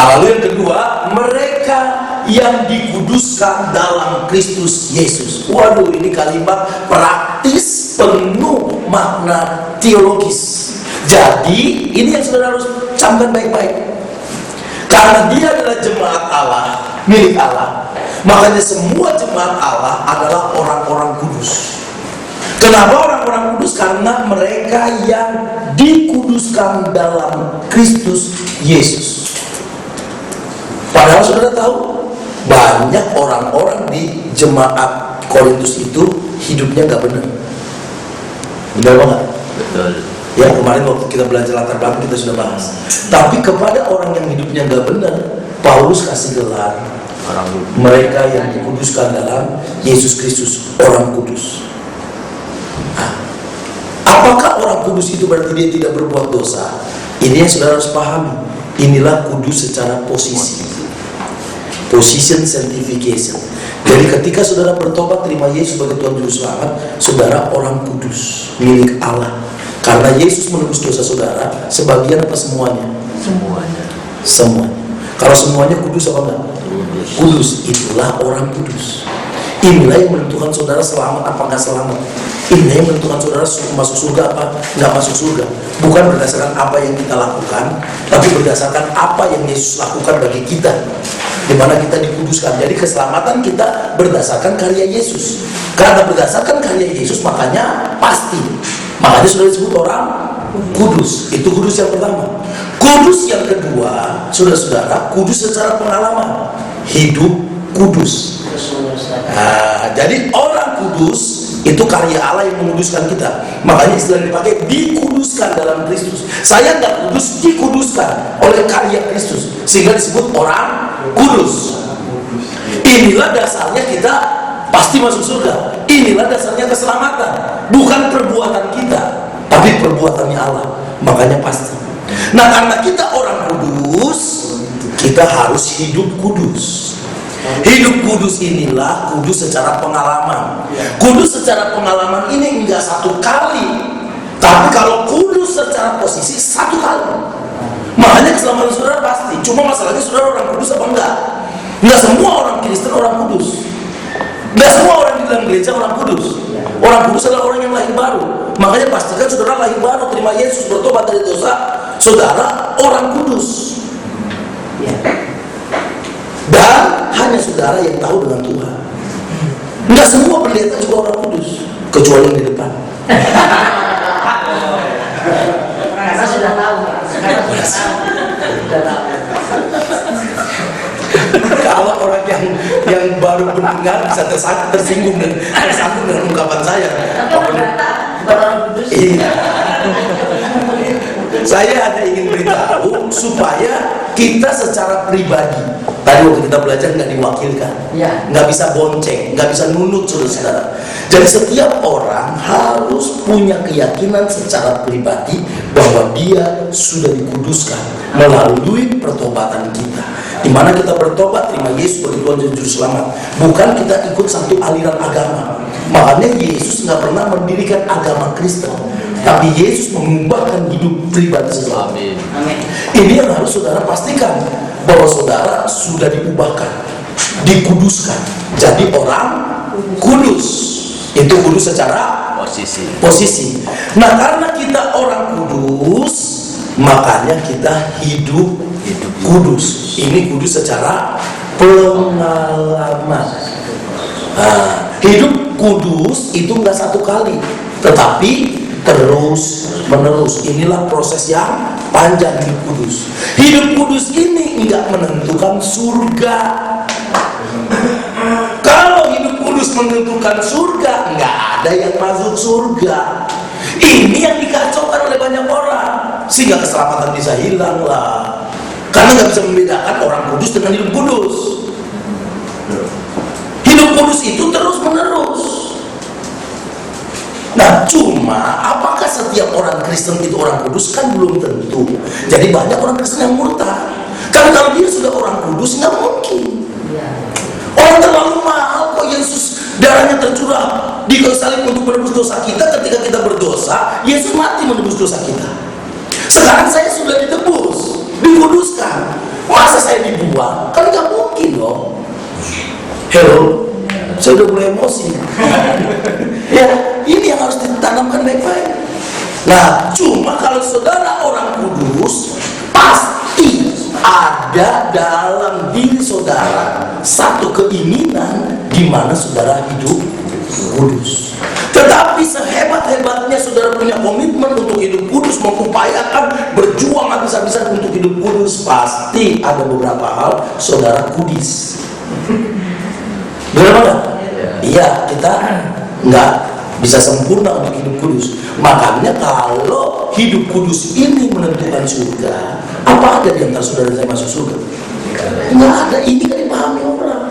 Nah, lalu yang kedua, mereka yang dikuduskan dalam Kristus Yesus. Waduh, ini kalimat praktis penuh makna teologis. Jadi ini yang saudara harus camkan baik-baik. Karena dia adalah jemaat Allah, milik Allah, makanya semua jemaat Allah adalah orang-orang kudus. Kenapa orang-orang kudus? Karena mereka yang dikuduskan dalam Kristus Yesus. Padahal saudara tahu, banyak orang-orang di jemaat Korintus itu hidupnya gak benar. Benar banget? Betul. Ya, kemarin waktu kita belajar latar belakang kita sudah bahas. Tapi kepada orang yang hidupnya gak benar, Paulus kasih gelar Orang mereka yang dikuduskan dalam Yesus Kristus, orang kudus. Nah, apakah orang kudus itu berarti dia tidak berbuat dosa? Ini yang saudara harus pahami. Inilah kudus secara posisi, position sanctification. Jadi ketika saudara bertobat terima Yesus sebagai Tuhan Juru Selamat, saudara orang kudus milik Allah. Karena Yesus menebus dosa saudara, sebagian apa semuanya? semuanya. Semuanya. Kalau semuanya kudus apa enggak? Kudus. Itulah orang kudus. Inilah yang menentukan saudara selamat apa enggak selamat. Inilah yang menentukan saudara masuk surga apa enggak masuk surga. Bukan berdasarkan apa yang kita lakukan, tapi berdasarkan apa yang Yesus lakukan bagi kita, di mana kita dikuduskan. Jadi keselamatan kita berdasarkan karya Yesus. Karena berdasarkan karya Yesus, makanya pasti. Makanya sudah disebut orang kudus. Itu kudus yang pertama. Kudus yang kedua, saudara-saudara, kudus secara pengalaman. Hidup kudus. Nah, jadi orang kudus itu karya Allah yang menguduskan kita. Makanya istilah dipakai dikuduskan dalam Kristus. Saya nggak kudus, dikuduskan oleh karya Kristus, sehingga disebut orang kudus. Inilah dasarnya kita pasti masuk surga. Inilah dasarnya keselamatan. Bukan perbuatan kita, tapi perbuatannya Allah. Makanya pasti. Nah, karena kita orang kudus, kita harus hidup kudus. Hidup kudus inilah kudus secara pengalaman. Kudus secara pengalaman ini enggak satu kali, tapi kalau kudus secara posisi satu kali. Makanya keselamatan saudara pasti. Cuma masalahnya saudara orang kudus apa enggak? Enggak semua orang Kristen orang kudus. Enggak semua orang di dalam gereja orang kudus. Orang kudus adalah orang yang lahir baru. Makanya pastikan saudara lahir baru, terima Yesus, bertobat dari dosa, saudara orang kudus. Dan hanya saudara yang tahu dengan Tuhan. Enggak semua pendeta juga orang kudus, kecuali yang di depan. Karena sudah tahu. Kalau orang yang baru mendengar bisa tersinggung dan tersambung dengan ungkapan saya. Bukan orang kudus. Iya. Saya hanya ingin beritahu supaya kita secara pribadi, tadi waktu kita belajar nggak diwakilkan, nggak bisa bonceng, nggak bisa nunut saudara. Jadi setiap orang harus punya keyakinan secara pribadi bahwa dia sudah dikuduskan melalui pertobatan kita. Di mana kita bertobat terima Yesus sebagai Tuhan dan Juru Selamat. Bukan kita ikut satu aliran agama. Makanya Yesus nggak pernah mendirikan agama Kristen, tapi Yesus mengubahkan hidup pribadi seseorang. Amin. Ini yang harus saudara pastikan, bahwa saudara sudah diubahkan, dikuduskan, jadi orang kudus. Itu kudus secara posisi. Nah, karena kita orang kudus, makanya kita hidup kudus. Ini kudus secara pengalaman. Nah, hidup kudus itu nggak satu kali, tetapi terus menerus. Inilah proses yang panjang hidup kudus. Hidup kudus ini nggak menentukan surga. Kalau hidup kudus menentukan surga, nggak ada yang masuk surga. Ini yang dikacaukan oleh banyak orang, sehingga keselamatan bisa hilang lah. Karena nggak bisa membedakan orang kudus dengan hidup kudus. Hidup kudus itu terus menerus. Nah, cuma apakah setiap orang Kristen itu orang kudus? Kan belum tentu. Jadi banyak orang Kristen yang murtad. Karena kalau dia sudah orang kudus, nggak mungkin. Orang terlalu mahal kok Yesus, darahnya tercurah di kayu salib untuk menebus dosa kita. Ketika kita berdosa, Yesus mati menebus dosa kita. Sekarang saya sudah ditebus, dikuduskan. Masa saya dibuang, kan nggak mungkin dong. Hello, saya udah mulai emosi. Ya, ini yang harus ditanamkan baik-baik. Nah, cuma kalau saudara orang kudus, pasti ada dalam diri saudara satu keinginan di mana saudara hidup kudus. Tetapi sehebat-hebatnya saudara punya komitmen untuk hidup kudus, mengupayakan berjuang habis-habisan untuk hidup kudus, pasti ada beberapa hal saudara kudis. Benar nggak? Iya, kita nggak bisa sempurna untuk hidup kudus. Makanya kalau hidup kudus ini menentukan surga, apa ada di antara saudara saya masuk surga? Nggak ada. Ini kan dipahami orang.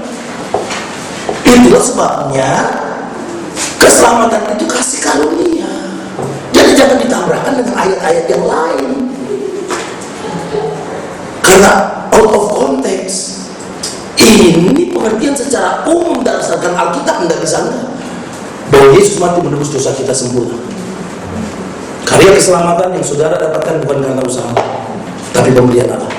Itulah sebabnya keselamatan itu kasih karunia. Jadi jangan ditabrakkan dengan ayat-ayat yang lain, karena out of context. Ini pengertian secara umum berdasarkan Alkitab, nggak bisa enggak bahwa Yesus mati menebus dosa kita sempurna. Karya keselamatan yang saudara dapatkan bukan karena usaha, tapi pemberian Allah.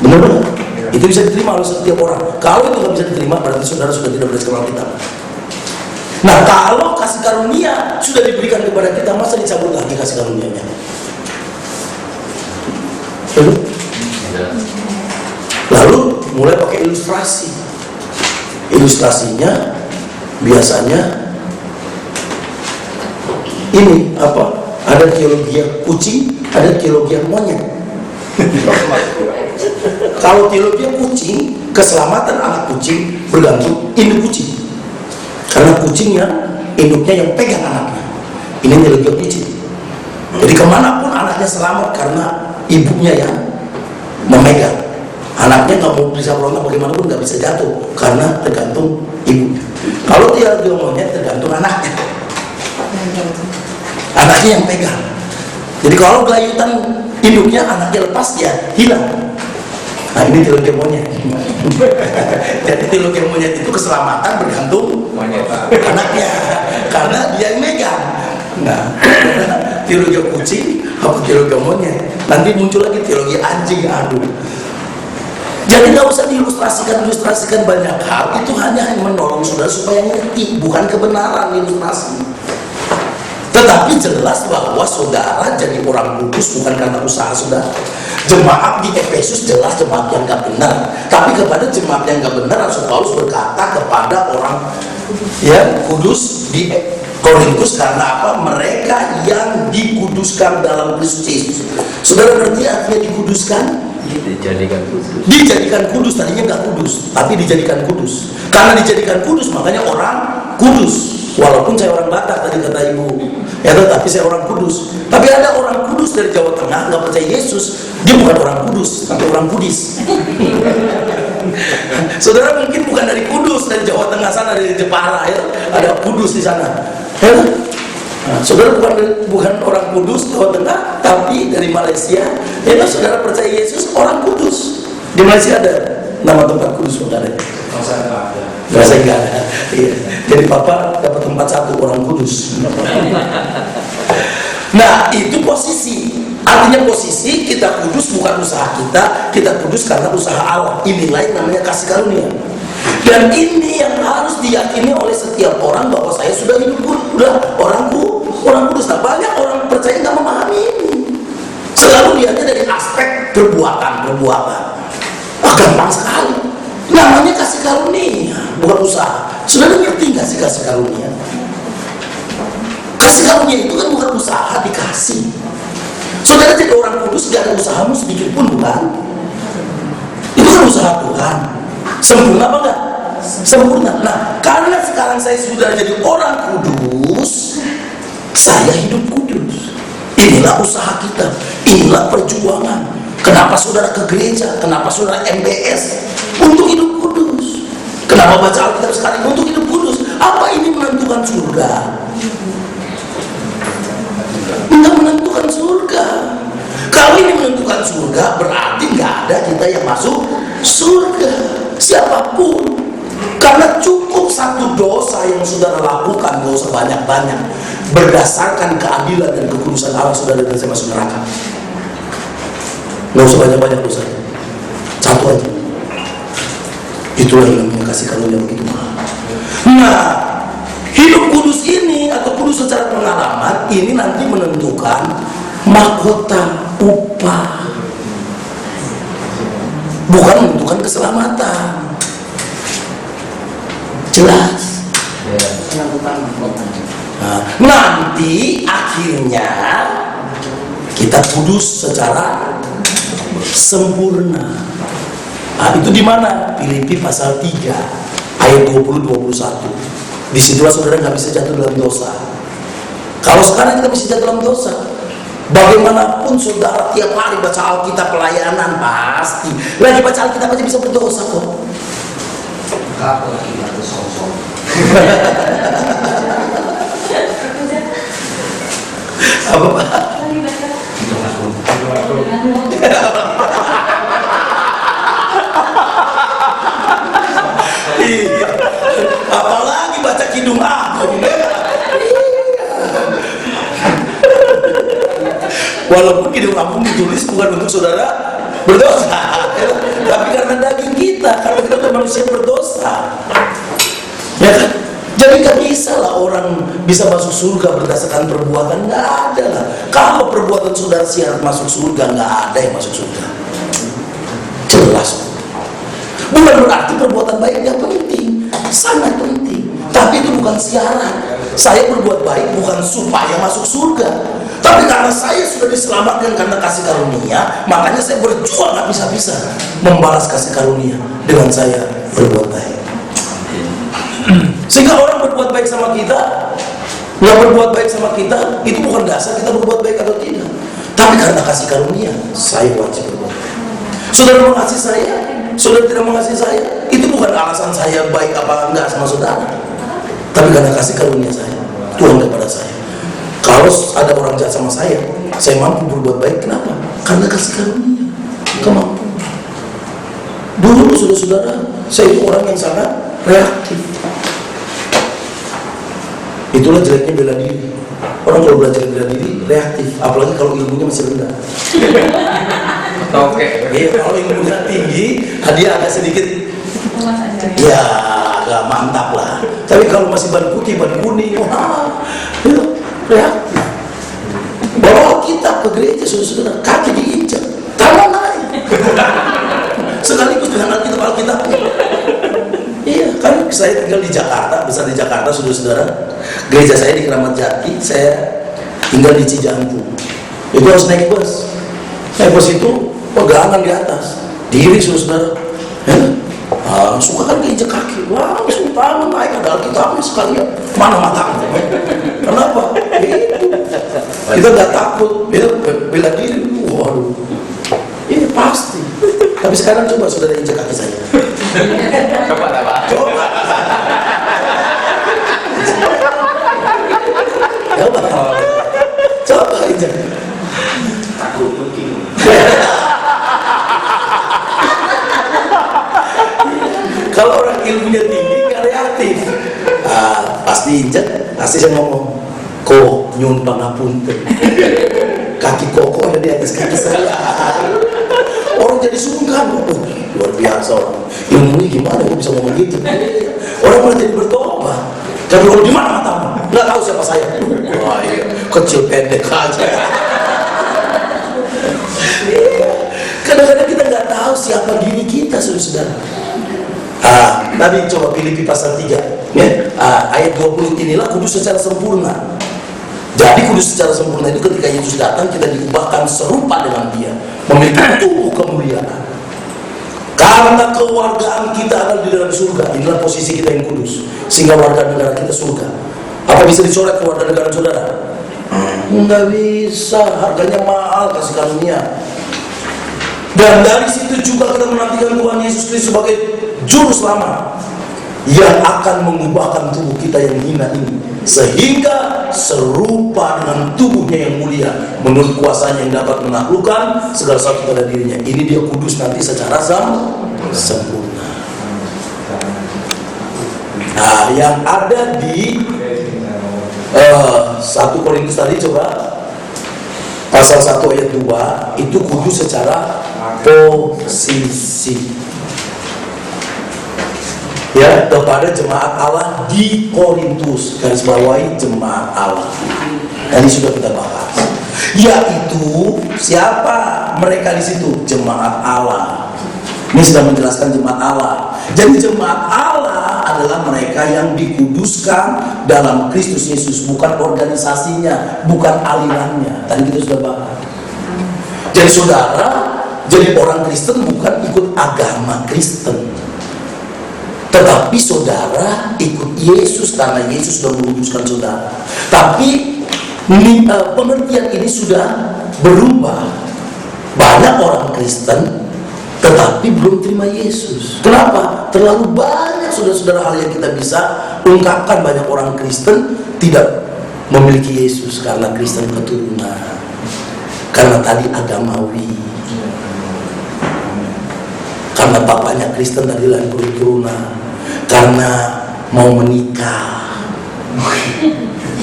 Benar-benar itu bisa diterima oleh setiap orang. Kalau itu nggak bisa diterima, berarti saudara sudah tidak berdasarkan Alkitab. Nah, kalau kasih karunia sudah diberikan kepada kita, masa dicabut lagi kasih karunia-nya? Lalu mulai pakai ilustrasi. Ilustrasinya biasanya ini apa? Ada teologi kucing, ada teologi monyet. Kalau teologi kucing, keselamatan anak kucing bergantung induk kucing. Karena kucingnya, induknya yang pegang anaknya. Ini teologi kucing. Jadi kemanapun anaknya selamat karena ibunya yang memegang. Anaknya nggak mau bisa berontak bagaimanapun nggak bisa jatuh karena tergantung ibunya. Kalau teologi monyet tergantung anaknya. Anaknya yang pegang. Jadi kalau gelayutan induknya, anaknya lepas, ya hilang. Nah, ini teologi monyet. Jadi teologi monyet itu keselamatan bergantung anaknya, karena dia yang megang. Nah, teologi kucing apa teologi monyet? Nanti muncul lagi teologi anjing, aduh. Jadi nggak usah diilustrasikan banyak hal. Itu hanya menolong saudara supaya ngerti, bukan kebenaran ilustrasi. Tetapi jelas bahwa saudara jadi orang kudus bukan karena usaha saudara. Jemaat di Efesus jelas jemaat yang gak benar. Tapi kepada jemaat yang gak benar, Rasul Paulus berkata kepada orang yang kudus di Korintus, karena apa? Mereka yang dikuduskan dalam Kristus. Saudara ngerti artinya dikuduskan? Dijadikan kudus. Tadinya gak kudus, tapi dijadikan kudus. Karena dijadikan kudus, makanya orang kudus. Walaupun saya orang Batak tadi kata ibu, ya tetapi saya orang kudus. Tapi ada orang kudus dari Jawa Tengah nggak percaya Yesus, dia bukan orang kudus, tapi orang kudis. Saudara mungkin bukan dari Kudus, dari Jawa Tengah sana, dari Jepara, ya ada kudus di sana. Ya? Nah, saudara bukan orang Kudus Jawa Tengah, tapi dari Malaysia. Ya, saudara percaya Yesus, orang kudus. Di Malaysia ada nama tempat kudus bukan ada? Masa enggak ada. Iya. Jadi papa dapat tempat satu, orang kudus. Nah, itu posisi. Artinya posisi kita kudus bukan usaha kita kudus karena usaha Allah. Inilah yang namanya kasih karunia. Dan ini yang harus diyakini oleh setiap orang bahwa saya sudah hidup kudus, udah orang kudus. Nah, banyak orang percaya nggak memahami ini. Selalu lihatnya dari aspek perbuatan. Gampang sekali. Namanya kasih karunia, bukan usaha. Saudara ngerti nggak sih kasih karunia? Kasih karunia itu kan bukan usaha, dikasih. Saudara jadi orang kudus gak ada usahamu sedikit pun, bukan? Itu kan usaha Tuhan. Sempurna apa enggak? Sempurna. Nah, karena sekarang saya sudah jadi orang kudus, saya hidup kudus. Inilah usaha kita, inilah perjuangan. Kenapa saudara ke gereja? Kenapa saudara MBS? Untuk hidup kudus. Kenapa baca Alkitab sekali? Untuk hidup kudus. Apa ini menentukan surga? Enggak menentukan surga. Kalau ini menentukan surga, berarti nggak ada kita yang masuk surga, siapapun. Karena cukup satu dosa yang saudara lakukan, gak usah banyak-banyak, berdasarkan keadilan dan kekudusan Allah, saudara dan saya masuk neraka. Gak usah banyak-banyak dosa, satu aja. Itulah yang namanya kasih karunia begitu mahal. Nah, hidup kudus ini atau kudus secara pengalaman ini nanti menentukan mahkota upah, bukan menentukan keselamatan. Jelas? Nah, nanti akhirnya kita kudus secara sempurna. Nah, itu di mana? Filipi pasal 3 ayat 20-21. Disitulah saudara nggak bisa jatuh dalam dosa. Kalau sekarang kita bisa jatuh dalam dosa, bagaimanapun saudara tiap hari baca Alkitab pelayanan pasti lagi baca Alkitab aja bisa berdosa kok. Aku lagi baca song-song. Apa Pak? Iya. Apalagi baca Kidung Agung. Walaupun Kidung Agung ditulis bukan untuk saudara berdosa, tapi karena daging kita, karena kita adalah manusia berdosa. Ya kan? Jadi gak bisa lah orang bisa masuk surga berdasarkan perbuatan, gak ada lah. Kalau perbuatan saudara syarat masuk surga, gak ada yang masuk surga. Jelas. Bukan berarti perbuatan baik gak penting, sangat penting. Tapi itu bukan syarat. Saya berbuat baik bukan supaya masuk surga, tapi karena saya sudah diselamatkan karena kasih karunia, makanya saya berjuang habis-habisan membalas kasih karunia dengan saya berbuat baik. Sehingga orang berbuat baik sama kita, nggak berbuat baik sama kita, itu bukan dasar kita berbuat baik atau tidak. Tapi karena kasih karunia, saya wajib berbuat baik. Saudara mengasihi saya, saudara tidak mengasihi saya, itu bukan alasan saya baik apa enggak sama saudara. Tapi karena kasih karunia saya, Tuhan kepada saya. Kalau ada orang jahat sama saya mampu berbuat baik. Kenapa? Karena kasih karunia, kemampuan. Dulu saudara-saudara, saya itu orang yang sangat reaktif. Itulah jeleknya bela diri. Orang kalau belajar bela diri reaktif, apalagi kalau ilmunya masih rendah. Oke. Iya, kalau ilmunya tinggi, dia agak sedikit, ya agak mantap lah. Tapi kalau masih ban putih, ban kuning, wah, itu reaktif. Bawa kita ke gereja, saudara-saudara, kaki diinjak, tangan naik. Sekaligus dengan Alkitab. Iya, kan saya tinggal di Jakarta, besar di Jakarta, saudara-saudara. Gereja saya di Keramat Jati, saya tinggal di Cijantung. Itu harus naik bus. Naik bus itu pegangan di atas, diri saudara-saudara. Suka kan keinjak kaki, langsung tangan naik, ada Alkitabnya sekalian. Mana matamu? Kenapa? Itu. Kita nggak takut, bela diri. Waduh, ini pasti. Tapi sekarang coba saudara injak kaki saya. Coba Pak. Coba. Coba injak. Takut mungkin. Kalau orang ilmunya tinggi, nggak reaktif. Pasti injak, pasti saya ngomong, kok nyun pangapunten. Kaki koko ada di atas kaki saya. Orang jadi sungkan. Luar biasa orang. Ilmunya gimana? Kok bisa ngomong gitu? Orang malah jadi bertobat. Tapi kalau di mana matamu? Nggak tahu siapa saya. Wah iya, kecil pendek aja. Kadang-kadang kita nggak tahu siapa diri kita, saudara-saudara. Tadi coba Filipi pasal 3 ya, ayat 20, inilah kudus secara sempurna. Jadi kudus secara sempurna itu ketika Yesus datang, kita diubahkan serupa dengan dia, memiliki tubuh kemuliaan. Karena kewargaan kita ada di dalam surga, inilah posisi kita yang kudus, sehingga warga negara kita surga. Apa bisa dicoret ke warga negara saudara? Nggak bisa, harganya mahal kasih karunia. Dan dari situ juga kita menantikan Tuhan Yesus Kristus sebagai juru selamat yang akan mengubahkan tubuh kita yang hina ini sehingga serupa dengan tubuhnya yang mulia menurut kuasanya yang dapat menaklukkan segala sesuatu pada dirinya. Ini dia kudus nanti secara sempurna. Nah, yang ada di 1 Korintus tadi coba pasal 1 ayat 2 itu kudus secara posisi. Ya, kepada jemaat Allah di Korintus, garis bawahi jemaat Allah. Tadi sudah kita bahas. Yaitu siapa mereka di situ? Jemaat Allah. Ini sudah menjelaskan jemaat Allah. Jadi jemaat Allah adalah mereka yang dikuduskan dalam Kristus Yesus, bukan organisasinya, bukan alirannya. Tadi kita sudah bahas. Jadi saudara, jadi orang Kristen bukan ikut agama Kristen, tetapi saudara ikut Yesus karena Yesus sudah menguduskan saudara. Tapi pengertian ini sudah berubah. Banyak orang Kristen tetapi belum terima Yesus. Kenapa? Terlalu banyak saudara-saudara hal yang kita bisa ungkapkan. Banyak orang Kristen tidak memiliki Yesus karena Kristen keturunan, karena tadi agamawi, karena bapaknya Kristen tadi lahir keturunan, karena mau menikah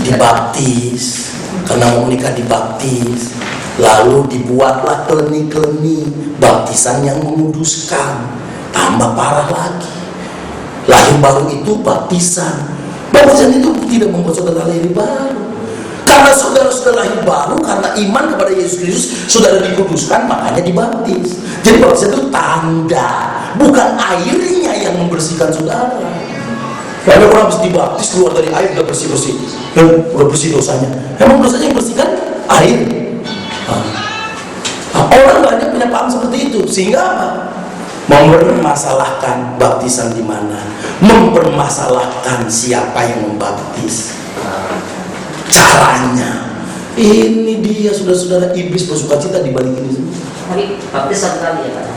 dibaptis, karena mau menikah dibaptis, lalu dibuatlah keleni-keleni baptisan yang menguduskan. Tambah parah lagi, lahir baru itu baptisan. Baptisan itu tidak membuat saudara lahir baru, karena saudara sudah lahir baru karena iman kepada Yesus Kristus, saudara dikuduskan, makanya dibaptis. Jadi baptisan itu tanda, bukan airnya yang membersihkan saudara. Karena orang habis dibaptis keluar dari air udah bersih-bersih, udah bersih dosanya. Emang dosanya yang bersihkan air? Orang banyak punya paham seperti itu, sehingga apa? Mempermasalahkan baptisan di mana, mempermasalahkan siapa yang membaptis, caranya. Ini dia saudara-saudara, iblis bersuka cita di balik ini semua. Tapi baptis satu kali ya Pak?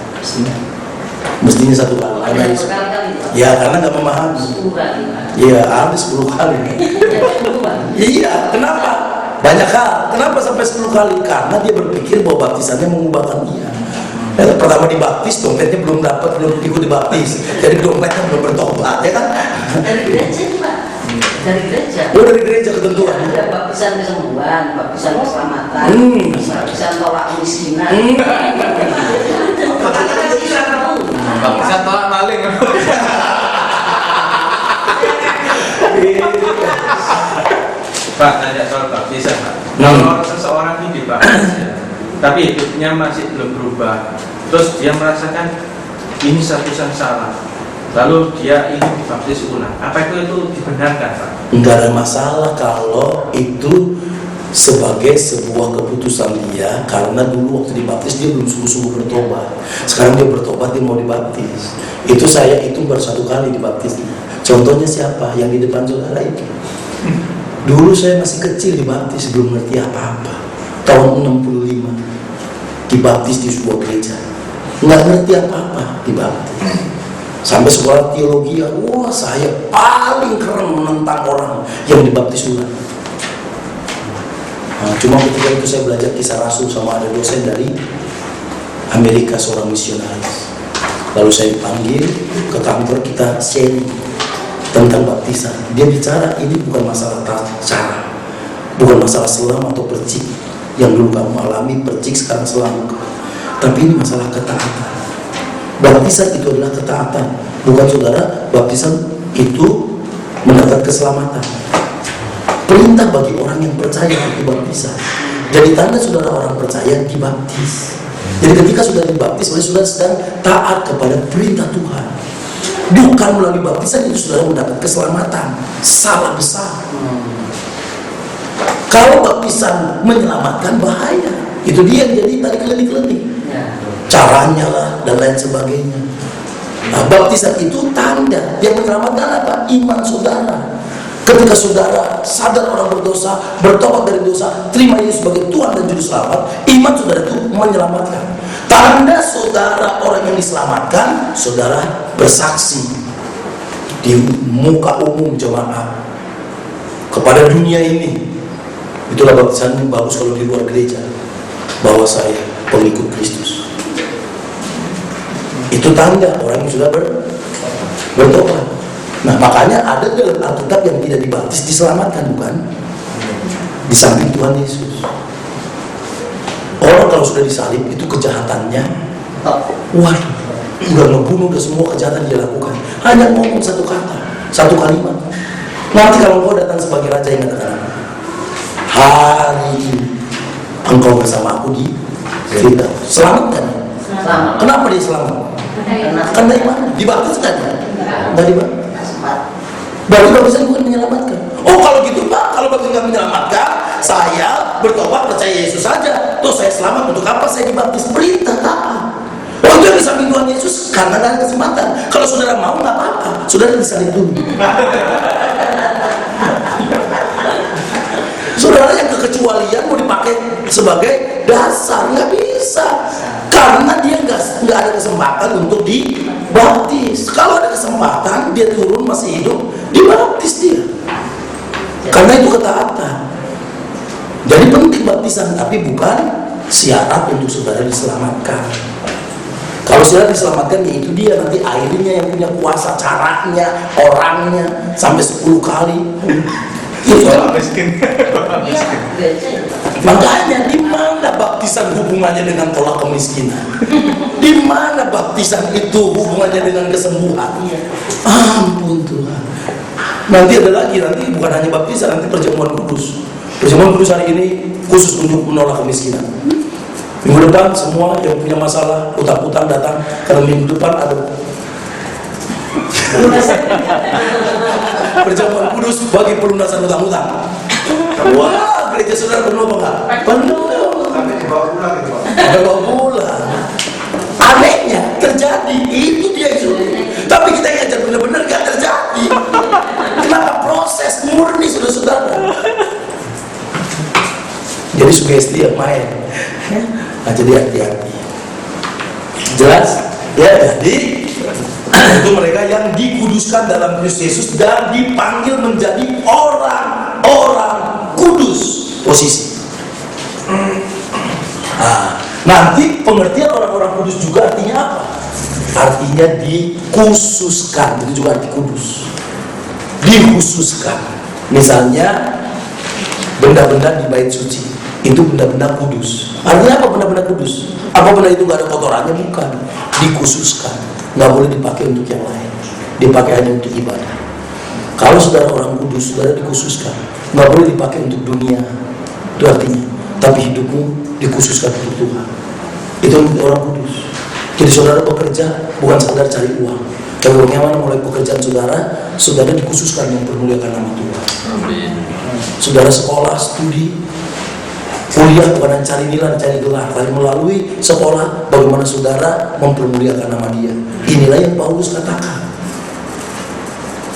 Mestinya satu kali. Karena berkali-kali Pak? ya karena nggak memahami. 10 kali Pak? Iya, habis 10 kali. Iya, kenapa? Banyak hal. Kenapa sampai 10 kali? Karena dia berpikir bahwa baptisannya mengubahkan dia. Pertama dibaptis, dompetnya belum dapat, belum ikut dibaptis, jadi dompetnya belum bertobat, ya kan? Dari gereja itu Pak? Dari gereja? Oh, dari gereja ketentuan. Ada baptisan kesembuhan, baptisan keselamatan, baptisan tolak kemiskinan. Baptisan tolak maling. Pak, tanya soal baptisan Pak. Kalau seseorang ini dibaptis ya, tapi hidupnya masih belum berubah, terus dia merasakan ini satu yang salah, lalu dia ingin dibaptis ulang, apa itu dibenarkan Pak? Enggak ada masalah kalau itu sebagai sebuah keputusan dia, karena dulu waktu dibaptis dia belum sungguh-sungguh bertobat. Sekarang dia bertobat, dia mau dibaptis. Itu saya itu baru 1 kali dibaptisnya. Contohnya siapa? Yang di depan saudara itu. Dulu saya masih kecil dibaptis, belum ngerti apa-apa. Tahun 65 dibaptis di sebuah gereja, nggak ngerti apa-apa dibaptis. Sampai sekolah teologi, wah saya paling keren menentang orang yang dibaptis ulang. Cuma ketika itu saya belajar kisah Rasul sama ada dosen dari Amerika, seorang misionaris. Lalu saya dipanggil ke kantor, kita sharing tentang baptisan. Dia bicara ini bukan masalah cara, bukan masalah selam atau percik yang dulu kamu alami, percik sekarang selam, tapi ini masalah ketaatan. Baptisan itu adalah ketaatan, bukan saudara. Baptisan itu mendapat keselamatan. Perintah bagi orang yang percaya itu baptisan. Jadi tanda saudara orang percaya dibaptis. Jadi ketika sudah dibaptis, berarti saudara sedang taat kepada perintah Tuhan. Bukan melalui baptisan itu saudara mendapat keselamatan. Salah besar. Kalau baptisan menyelamatkan, bahaya. Itu dia yang jadi tadi keleni-keleni. Caranya lah dan lain sebagainya. Nah, baptisan itu tanda yang menyelamatkan apa? Iman saudara. Ketika saudara sadar orang berdosa, bertobat dari dosa, terima Yesus sebagai Tuhan dan Juru Selamat, iman saudara itu menyelamatkan. Tanda saudara orang yang diselamatkan, saudara bersaksi di muka umum jemaat kepada dunia ini. Itulah baptisan yang bagus kalau di luar gereja, bahwa saya pengikut Kristus. Itu tanda orang yang sudah bertobat. Nah, makanya ada dalam Alkitab yang tidak dibaptis diselamatkan, bukan? Di samping Tuhan Yesus. Orang kalau sudah disalib itu kejahatannya, waduh, udah ngebunuh, udah semua kejahatan dia lakukan, hanya ngomong satu kata, satu kalimat. Nanti kalau engkau datang sebagai raja yang katakan, hari ini engkau bersama aku di Firdaus. Selamat kan? Selamat. Kenapa dia selamat? Kan dari mana? Dibaptis kan? Dari mana? Berarti baptisan bukan menyelamatkan. Oh kalau gitu Pak, kalau baptisan nggak menyelamatkan, saya bertobat percaya Yesus saja. Tuh saya selamat, untuk apa saya dibaptis? Perintah taat. Oh itu yang di samping Tuhan Yesus karena nggak ada kesempatan. Kalau saudara mau nggak apa-apa, saudara disalib dulu. Saudara yang kekecualian mau dipakai sebagai dasar, nggak bisa, karena dia nggak ada kesempatan untuk dibaptis. Kalau ada kesempatan dia turun masih hidup, dibaptis dia, karena itu ketaatan. Jadi penting baptisan, tapi bukan syarat untuk saudara diselamatkan. Kalau saudara diselamatkan, ya itu dia nanti airnya yang punya kuasa, caranya, orangnya sampai 10 kali. Orang miskin. Makanya di mana baptisan hubungannya dengan tolak kemiskinan? Di mana baptisan itu hubungannya dengan kesembuhan? Ampun Tuhan. Nanti ada lagi, nanti bukan hanya baptisan, nanti perjamuan kudus. Perjamuan kudus hari ini khusus untuk menolak kemiskinan. Minggu depan semua yang punya masalah utang-utang datang, karena minggu depan ada perjamuan kudus bagi pelunasan utang-utang. Wah, gereja saudara penuh apa enggak? Penuh. Tapi dibawa pulang gitu Pak. Dibawa pulang. Anehnya terjadi, itu dia itu. Tapi kita yang ajar benar-benar gak terjadi. Kenapa? Proses murni saudara-saudara. Jadi sugesti yang main. Nah, jadi hati-hati. Jelas? Ya, jadi itu mereka yang dikuduskan dalam Kristus Yesus dan dipanggil menjadi orang-orang kudus. Posisi. Nah, nanti pengertian orang-orang kudus juga artinya apa? Artinya dikhususkan. Itu juga arti kudus. Dikhususkan. Misalnya benda-benda di bait suci itu benda-benda kudus. Artinya apa benda-benda kudus? Apa benda itu gak ada kotorannya? Bukan. Dikhususkan. Nggak boleh dipakai untuk yang lain, dipakai hanya untuk ibadah. Kalau saudara orang kudus, saudara dikhususkan, nggak boleh dipakai untuk dunia. Itu artinya, tapi hidupmu dikhususkan untuk Tuhan. Itu orang kudus. Jadi saudara bekerja bukan sekedar cari uang. Kalau bagaimana mulai pekerjaan saudara, saudara dikhususkan yang mempermuliakan nama Tuhan. Saudara sekolah, studi, kuliah bukan cari nilai, cari gelar, tapi melalui sekolah bagaimana saudara mempermuliakan nama Dia. Inilah yang Paulus katakan.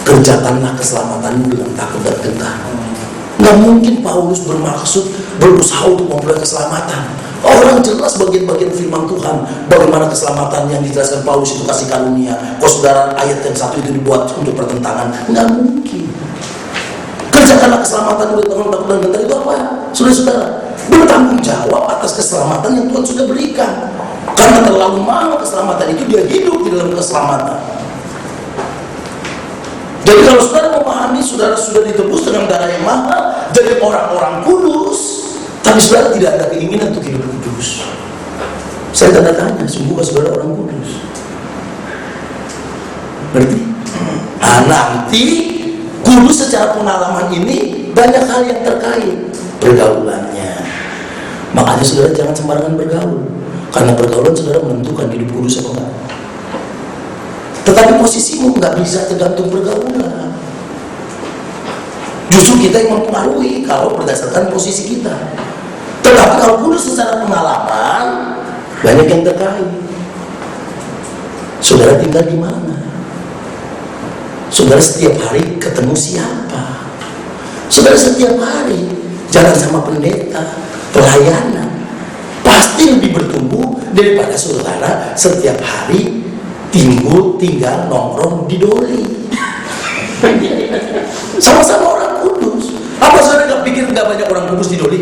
Kerjakanlah keselamatanmu dengan takut dan gentar. Nggak mungkin Paulus bermaksud berusaha untuk memperoleh keselamatan. Orang jelas bagian-bagian firman Tuhan bagaimana keselamatan yang dijelaskan Paulus itu kasih karunia. Kok saudara ayat yang satu itu dibuat untuk pertentangan? Nggak mungkin. Kerjakanlah keselamatan dengan takut dan gentar itu apa? Saudara-saudara, bertanggung jawab atas keselamatan yang Tuhan sudah berikan. Karena terlalu mahal keselamatan itu, dia hidup di dalam keselamatan. Jadi kalau saudara memahami, saudara sudah ditebus dengan darah yang mahal, jadi orang-orang kudus, tapi saudara tidak ada keinginan untuk hidup kudus. Saya tanda tanya, sungguhkah saudara orang kudus? Ngerti? Nah, nanti kudus secara pengalaman ini banyak hal yang terkait pergaulannya. Makanya saudara jangan sembarangan bergaul, karena pergaulan saudara menentukan hidup kudus apa enggak. Tetapi posisimu nggak bisa tergantung pergaulan. Justru kita yang mempengaruhi kalau berdasarkan posisi kita. Tetapi kalau kudus secara pengalaman banyak yang terkait. Saudara tinggal di mana? Saudara setiap hari ketemu siapa? Saudara setiap hari jalan sama pendeta, pelayanan, pasti lebih bertumbuh daripada saudara setiap hari tinggal nongkrong di doli. Sama-sama orang kudus. Apa saudara nggak pikir nggak banyak orang kudus di doli?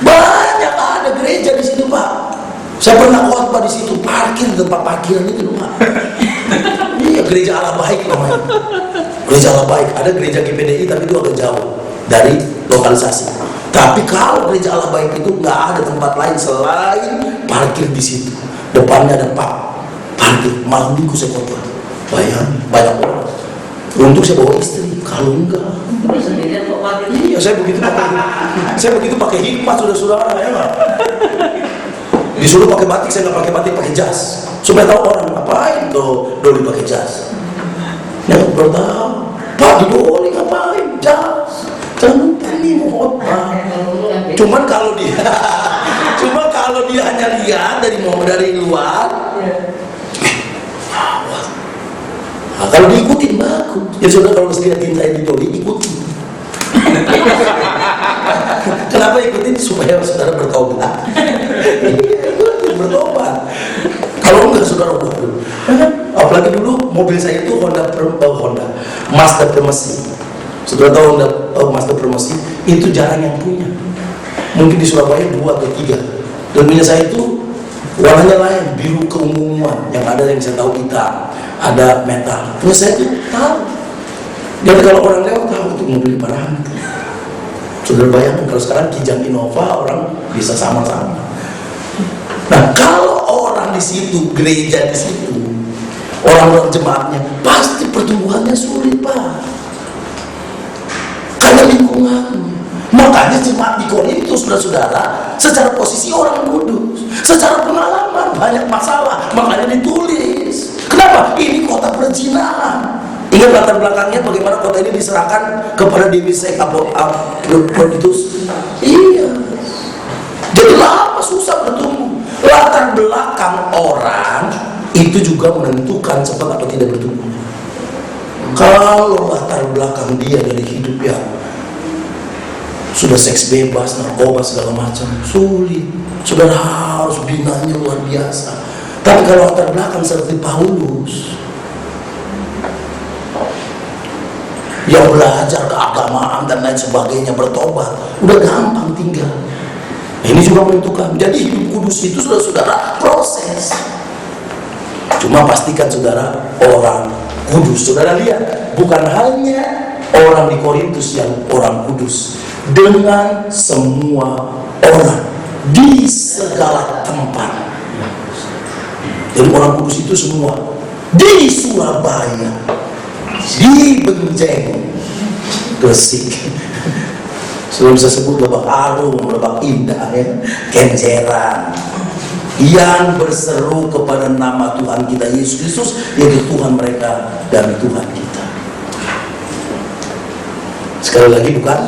Banyak, ada gereja di situ Pak. Saya pernah khotbah di situ, parkir di tempat parkiran itu Pak. Iya, gereja Allah Baik namanya. Gereja Allah Baik, ada gereja GPDI tapi itu agak jauh dari lokalisasi. Tapi kalau gereja Allah Baik itu nggak ada tempat lain selain parkir di situ. Depannya ada hampir malam minggu saya khotbah. Bayangin, banyak orang. Untuk saya bawa istri, kalau enggak. Sendirian kok wakil. Iya, saya begitu pakai hikmat, saudara-saudara, ya nggak? Disuruh pakai batik, saya nggak pakai batik, pakai jas. Supaya tahu orang, ngapain Doli pakai jas? Ya, baru tahu. Pak, di Doli ngapain? Jas. Jangan ini mau khotbah. Cuman kalau dia hanya lihat dari luar, nah, kalau diikutin bagus. Ya saudara, kalau lihatin saya di Doli, ikutin. Kenapa ikutin? Supaya saudara bertobat. Ikutin, bertobat. Kalau enggak saudara waduh. Apalagi dulu mobil saya itu Honda Mazda Premacy. Saudara tahu Honda Mazda Premacy itu jarang yang punya. Mungkin di Surabaya 2 atau 3. Dan punya saya itu warnanya lain, biru keunguan. Yang ada yang saya tahu hitam, ada metal. Punya saya itu tahu. Jadi kalau orang lewat tahu untuk mobil parahan. Saudara bayangkan kalau sekarang Kijang Innova orang bisa sama-sama. Nah, kalau orang di situ, gereja di situ, orang-orang jemaatnya, pasti pertumbuhannya sulit, Pak. Karena lingkungan. Makanya jemaat di Korintus, saudara-saudara, secara posisi orang kudus, secara pengalaman banyak masalah, makanya ditulis. Kenapa? Ini kota perzinahan. Ingat latar belakangnya bagaimana kota ini diserahkan kepada Dewi Sek Aphrodite. Iya. Jadi lama susah bertumbuh. Latar belakang orang itu juga menentukan cepat atau tidak bertumbuh. Kalau latar belakang dia dari hidup yang sudah seks bebas, narkoba segala macam, sulit. Saudara harus binanya luar biasa. Tapi kalau latar belakang seperti Paulus yang belajar keagamaan dan lain sebagainya, bertobat, udah gampang tinggal. Ini juga menentukan. Jadi hidup kudus itu saudara proses. Cuma pastikan saudara orang kudus. Saudara lihat, bukan hanya orang di Korintus yang orang kudus, dengan semua orang di segala tempat. Jadi orang kudus itu semua di Surabaya, di Benjeng, Gresik, sudah bisa sebut Lebak Arum, Lebak Indah, ya, Kenjeran, yang berseru kepada nama Tuhan kita Yesus Kristus, yaitu Tuhan mereka dan Tuhan kita. Sekali lagi, bukan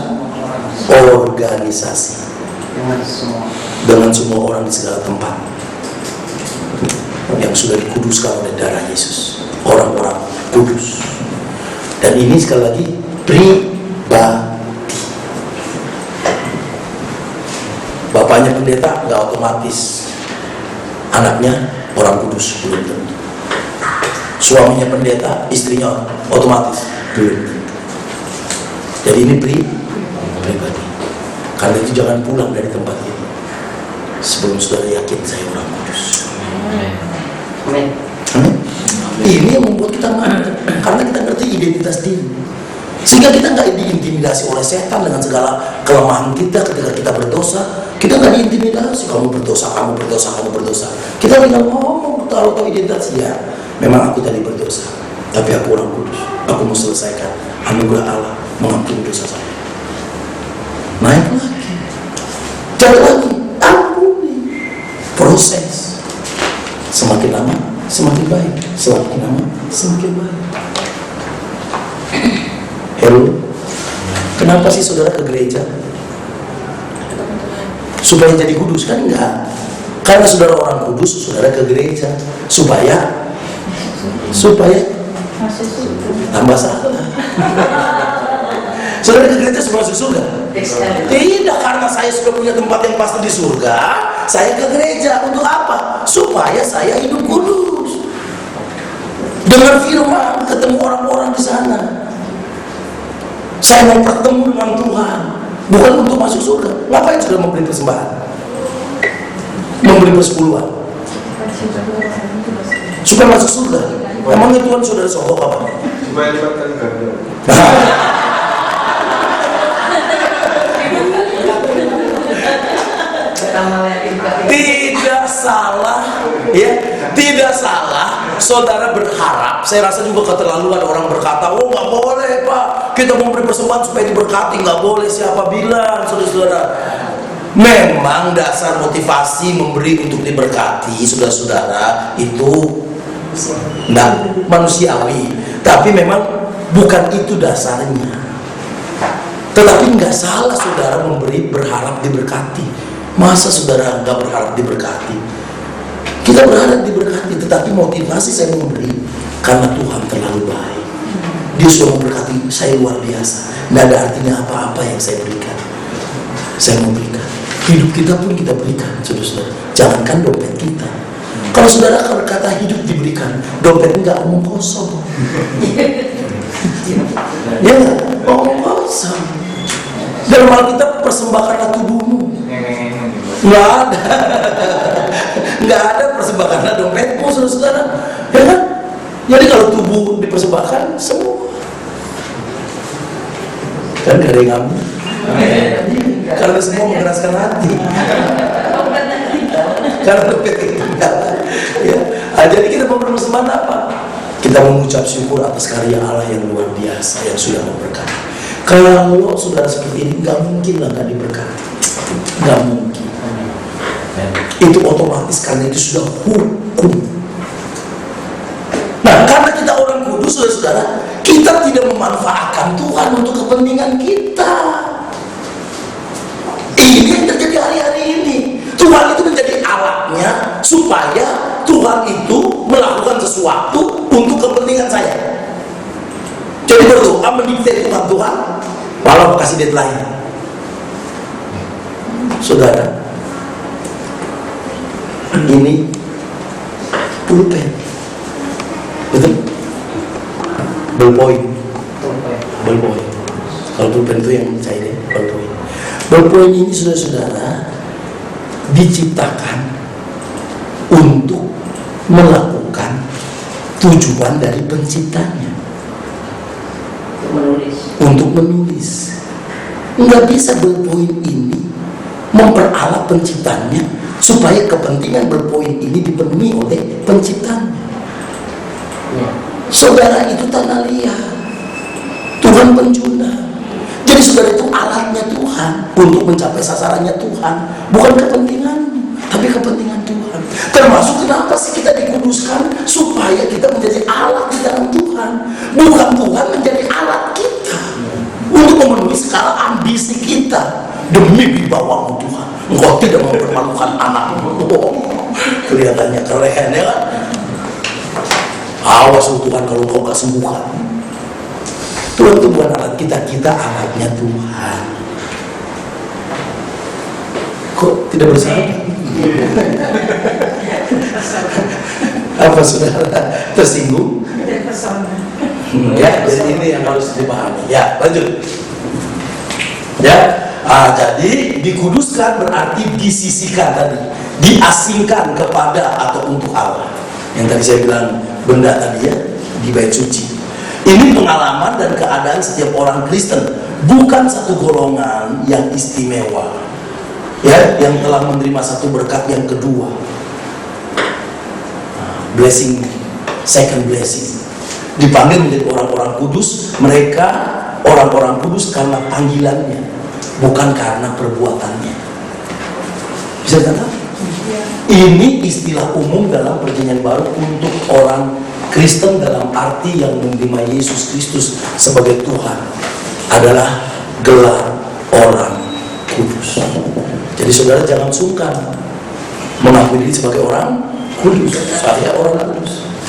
organisasi, dengan semua orang di segala tempat yang sudah dikuduskan oleh darah Yesus, orang-orang kudus. Dan ini sekali lagi pribadi. Bapaknya pendeta nggak otomatis anaknya orang kudus, belum tentu. Suaminya pendeta, istrinya otomatis, belum tentu. Jadi ini pribadi. Karena itu jangan pulang dari tempat ini sebelum saudara yakin saya orang kudus. Amin. Ini yang membuat kita ngerti, karena kita ngerti identitas diri, sehingga kita nggak diintimidasi oleh setan dengan segala kelemahan kita. Ketika kita berdosa, kita nggak diintimidasi. Kamu berdosa, kamu berdosa, kamu berdosa. Kita tinggal ngomong, tahu identitas. Ya, memang aku tadi berdosa, tapi aku orang kudus. Aku mau selesaikan anugerah Allah mengampuni dosa saya. Naik lagi, jalan lagi, ampuni. Proses semakin lama semakin baik, semakin lama semakin baik. Hello, kenapa sih saudara ke gereja? Supaya jadi kudus kan? Enggak. Karena saudara orang kudus, saudara ke gereja supaya tambah salah. Saudara ke gereja supaya masuk surga? Tidak, karena saya sudah punya tempat yang pasti di surga. Saya ke gereja untuk apa? Supaya saya hidup kudus, dengar firman, ketemu orang-orang di sana. Saya mau bertemu dengan Tuhan, bukan untuk masuk surga. Ngapain sudah memberi persembahan, memberi persepuluhan supaya masuk surga? Emangnya Tuhan sudah sogok apa? Supaya lipat kali ganda. Tidak salah, ya, tidak salah saudara berharap, saya rasa juga keterlaluan orang berkata, oh nggak boleh Pak, kita memberi persembahan supaya diberkati. Nggak boleh, siapa bilang, saudara-saudara? Memang dasar motivasi memberi untuk diberkati, saudara-saudara, itu nggak manusiawi. Tapi memang bukan itu dasarnya. Tetapi nggak salah saudara memberi berharap diberkati. Masa saudara nggak berharap diberkati? Kita berharap diberkati, tetapi motivasi saya memberi karena Tuhan terlalu baik. Dia sudah memberkati saya luar biasa. Nggak ada artinya apa-apa yang saya berikan. Saya memberikan. Hidup kita pun kita berikan, saudara-saudara. Jangankan dompet kita. Kalau saudara berkata hidup diberikan, dompet nggak omong kosong. Ya nggak? Omong kosong. Dalam Alkitab persembahkanlah tubuhmu. Nggak ada. Nggak ada persembahkanlah dompetmu, saudara-saudara. Ya kan? Jadi kalau tubuh dipersembahkan, semua. Kan gak ada yang ngambil. Karena semua mengeraskan hati. Karena dompet ketinggalan. Ya. Jadi kita memberi persembahan apa? Kita mengucap syukur atas karya Allah yang luar biasa yang sudah memberkati. Kalau saudara seperti ini, nggak mungkin lah nggak diberkati. Nggak mungkin. Itu otomatis karena itu sudah hukum. Nah, karena kita orang kudus, saudara, kita tidak memanfaatkan Tuhan untuk kepentingan kita. Ini yang terjadi hari-hari ini. Tuhan itu menjadi alatnya supaya Tuhan itu melakukan sesuatu untuk kepentingan saya. Jadi berdoa mendikte Tuhan, walau kasih deadline. Saudara, ini pulpen, betul? Ballpoint. Kalau pulpen itu yang cair, ballpoint. Ballpoint ini saudara-saudara diciptakan untuk melakukan tujuan dari penciptanya, untuk menulis. Nggak bisa ballpoint ini memperalat penciptanya supaya kepentingan ballpoint ini dipenuhi oleh penciptanya. Saudara itu tanah liat, Tuhan penjuna. Jadi saudara itu alatnya Tuhan untuk mencapai sasarannya Tuhan, bukan kepentinganmu, tapi kepentingan Tuhan. Termasuk kenapa sih kita dikuduskan, supaya kita menjadi alat di dalam Tuhan, bukan Tuhan menjadi alat kita untuk memenuhi segala ambisi kita. Demi wibawamu Tuhan, Engkau tidak mempermalukan anakmu. Kelihatannya keren ya kan? Awas Tuhan kalau Engkau gak sembuhkan. Tuhan itu bukan alat kita, kita alatnya Tuhan. Kok tidak bersalah? Apa saudara tersinggung? Ya, jadi ini yang harus dipahami. Ya, lanjut. Ya, jadi dikuduskan berarti disisihkan tadi, diasingkan kepada atau untuk Allah. Yang tadi saya bilang benda tadi ya, di bait suci. Ini pengalaman dan keadaan setiap orang Kristen, bukan satu golongan yang istimewa, ya, yang telah menerima satu berkat yang kedua, blessing, second blessing. Dipanggil menjadi orang-orang kudus. Mereka orang-orang kudus karena panggilannya, bukan karena perbuatannya. Bisa kata? Ini istilah umum dalam Perjanjian Baru untuk orang Kristen dalam arti yang menerima Yesus Kristus sebagai Tuhan adalah gelar orang kudus. Jadi saudara jangan sungkan mengakui diri sebagai orang kudus. Saya orang kudus.